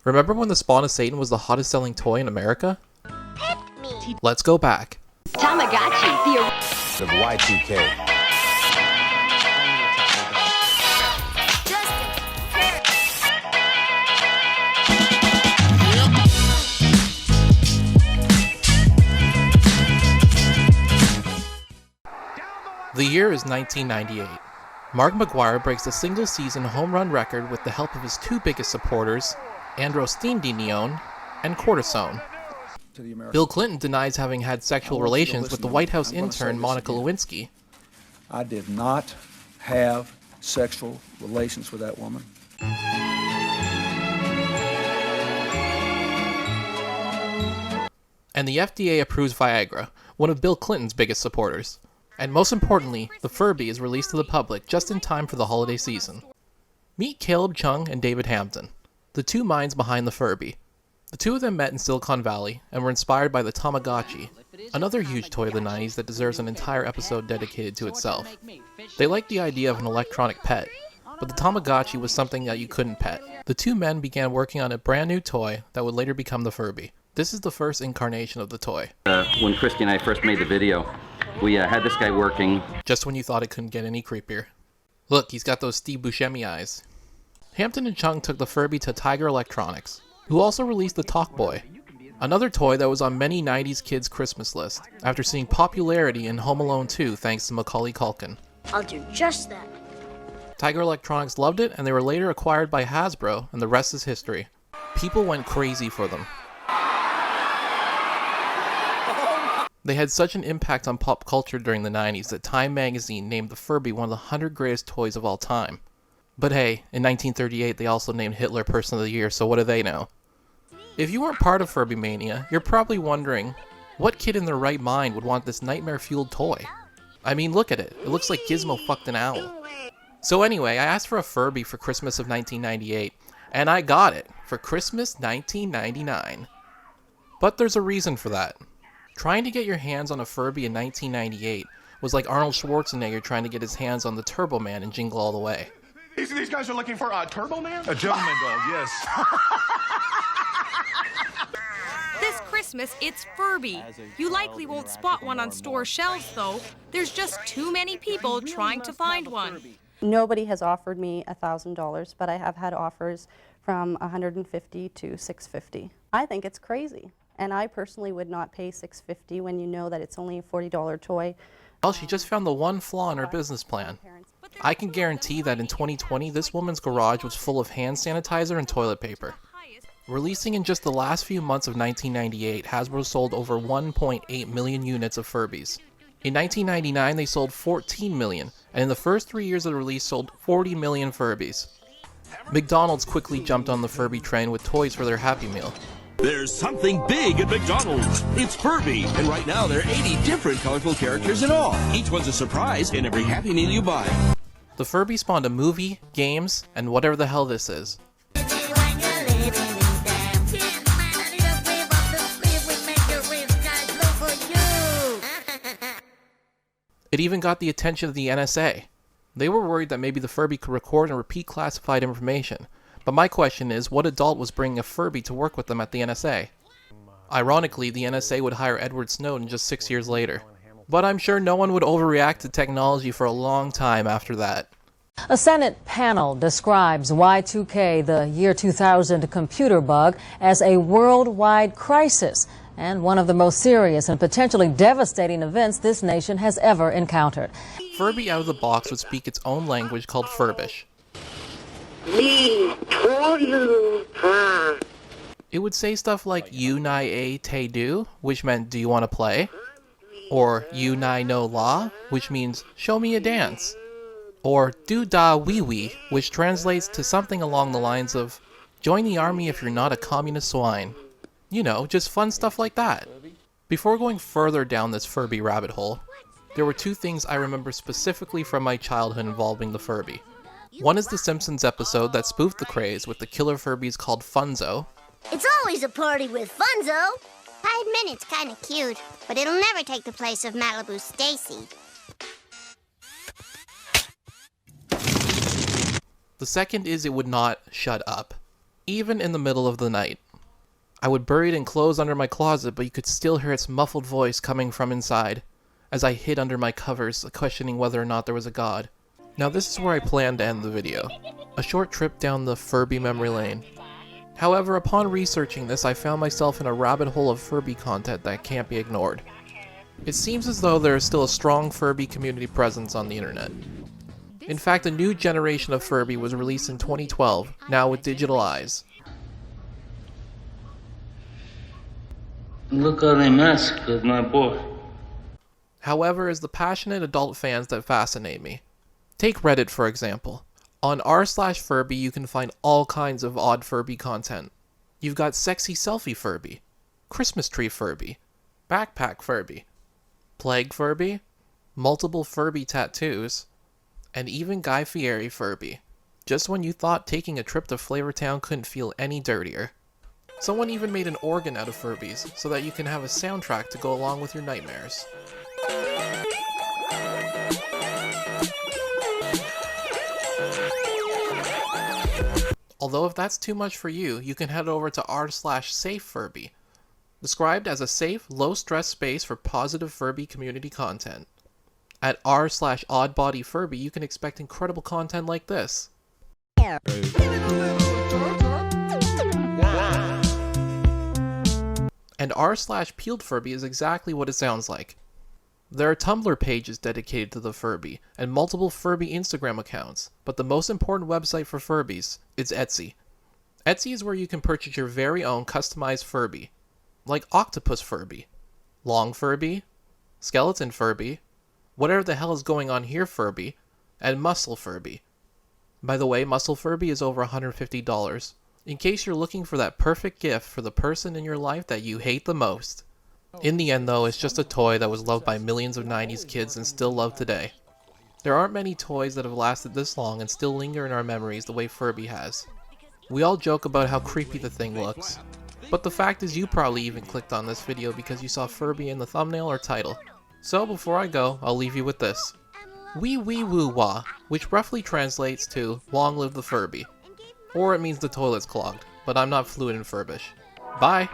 Remember when the Spawn of Satan was the hottest selling toy in America? Pet me. Let's go back. Tamagotchi, The Y2K. The year is 1998. Mark McGwire breaks a single-season home run record with the help of his two biggest supporters, Androstenedione and Cortisone. Bill Clinton denies having had sexual relations with the White House intern Monica Lewinsky. I did not have sexual relations with that woman. And the FDA approves Viagra, one of Bill Clinton's biggest supporters. And most importantly, the Furby is released to the public just in time for the holiday season. Meet Caleb Chung and David Hampton, the two minds behind the Furby. The two of them met in Silicon Valley and were inspired by the Tamagotchi, another huge toy of the 90s that deserves an entire episode dedicated to itself. They liked the idea of an electronic pet, but the Tamagotchi was something that you couldn't pet. The two men began working on a brand new toy that would later become the Furby. This is the first incarnation of the toy. When Christy and I first made the video, we had this guy working. Just when you thought it couldn't get any creepier. Look, he's got those Steve Buscemi eyes. Hampton and Chung took the Furby to Tiger Electronics, who also released the Talk Boy, another toy that was on many 90s kids' Christmas list, after seeing popularity in Home Alone 2 thanks to Macaulay Culkin. I'll do just that. Tiger Electronics loved it, and they were later acquired by Hasbro, and the rest is history. People went crazy for them. They had such an impact on pop culture during the 90s that Time magazine named the Furby one of the 100 greatest toys of all time. But hey, in 1938 they also named Hitler Person of the Year, so what do they know? If you weren't part of Furby Mania, you're probably wondering, what kid in their right mind would want this nightmare-fueled toy? I mean, look at it. It looks like Gizmo fucked an owl. So anyway, I asked for a Furby for Christmas of 1998, and I got it for Christmas 1999. But there's a reason for that. Trying to get your hands on a Furby in 1998 was like Arnold Schwarzenegger trying to get his hands on the Turbo Man in Jingle All the Way. These guys are looking for a Turbo Man? A gentleman dog, yes. This Christmas, it's Furby. You likely won't spot one on store shelves, though. There's just too many people trying to find one. Nobody has offered me $1,000, but I have had offers from $150 to $650. I think it's crazy. And I personally would not pay $650 when you know that it's only a $40 toy. Well, she just found the one flaw in her business plan. I can guarantee that in 2020, this woman's garage was full of hand sanitizer and toilet paper. Releasing in just the last few months of 1998, Hasbro sold over 1.8 million units of Furbies. In 1999, they sold 14 million, and in the first 3 years of the release, sold 40 million Furbies. McDonald's quickly jumped on the Furby train with toys for their Happy Meal. There's something big at McDonald's. It's Furby, and right now there are 80 different colorful characters in all. Each one's a surprise in every Happy Meal you buy. The Furby spawned a movie, games, and whatever the hell this is. It even got the attention of the NSA. They were worried that maybe the Furby could record and repeat classified information. But my question is, what adult was bringing a Furby to work with them at the NSA? Ironically, the NSA would hire Edward Snowden just 6 years later. But I'm sure no one would overreact to technology for a long time after that. A Senate panel describes Y2K, the year 2000 computer bug, as a worldwide crisis and one of the most serious and potentially devastating events this nation has ever encountered. Furby out of the box would speak its own language called Furbish. It would say stuff like "You nai a te do," which meant "Do you want to play?" Or "You nai no la," which means "Show me a dance." Or "Do da wee wee," which translates to something along the lines of "Join the army if you're not a communist swine." You know, just fun stuff like that. Before going further down this Furby rabbit hole, there were two things I remember specifically from my childhood involving the Furby. One is the Simpsons episode that spoofed the craze with the killer Furbies called Funzo. It's always a party with Funzo. I admit it's kind of cute, but it'll never take the place of Malibu Stacy. The second is it would not shut up. even in the middle of the night. I would bury it in clothes under my closet, but you could still hear its muffled voice coming from inside, as I hid under my covers, questioning whether or not there was a god. Now this is where I plan to end the video. A short trip down the Furby memory lane. However, upon researching this, I found myself in a rabbit hole of Furby content that can't be ignored. It seems as though there is still a strong Furby community presence on the internet. In fact, a new generation of Furby was released in 2012, now with digital eyes. Look how they massacred my boy. However, it's the passionate adult fans that fascinate me. Take Reddit for example. On r/Furby you can find all kinds of odd Furby content. You've got sexy selfie Furby, Christmas tree Furby, backpack Furby, plague Furby, multiple Furby tattoos, and even Guy Fieri Furby. Just when you thought taking a trip to Flavortown couldn't feel any dirtier. Someone even made an organ out of Furbies so that you can have a soundtrack to go along with your nightmares. Although if that's too much for you, you can head over to r/Safe Furby, described as a safe, low-stress space for positive Furby community content. At r/Oddbody Furby, you can expect incredible content like this. And r/Peeled Furby is exactly what it sounds like. There are Tumblr pages dedicated to the Furby, and multiple Furby Instagram accounts, but the most important website for Furbies is Etsy. Etsy is where you can purchase your very own customized Furby, like Octopus Furby, Long Furby, Skeleton Furby, Whatever the hell is going on here Furby, and Muscle Furby. By the way, Muscle Furby is over $150, in case you're looking for that perfect gift for the person in your life that you hate the most. In the end though, it's just a toy that was loved by millions of 90s kids and still loved today. There aren't many toys that have lasted this long and still linger in our memories the way Furby has. We all joke about how creepy the thing looks, but the fact is you probably even clicked on this video because you saw Furby in the thumbnail or title. So before I go, I'll leave you with this. Wee wee woo wah, which roughly translates to long live the Furby. Or it means the toilet's clogged, but I'm not fluent in Furbish. Bye!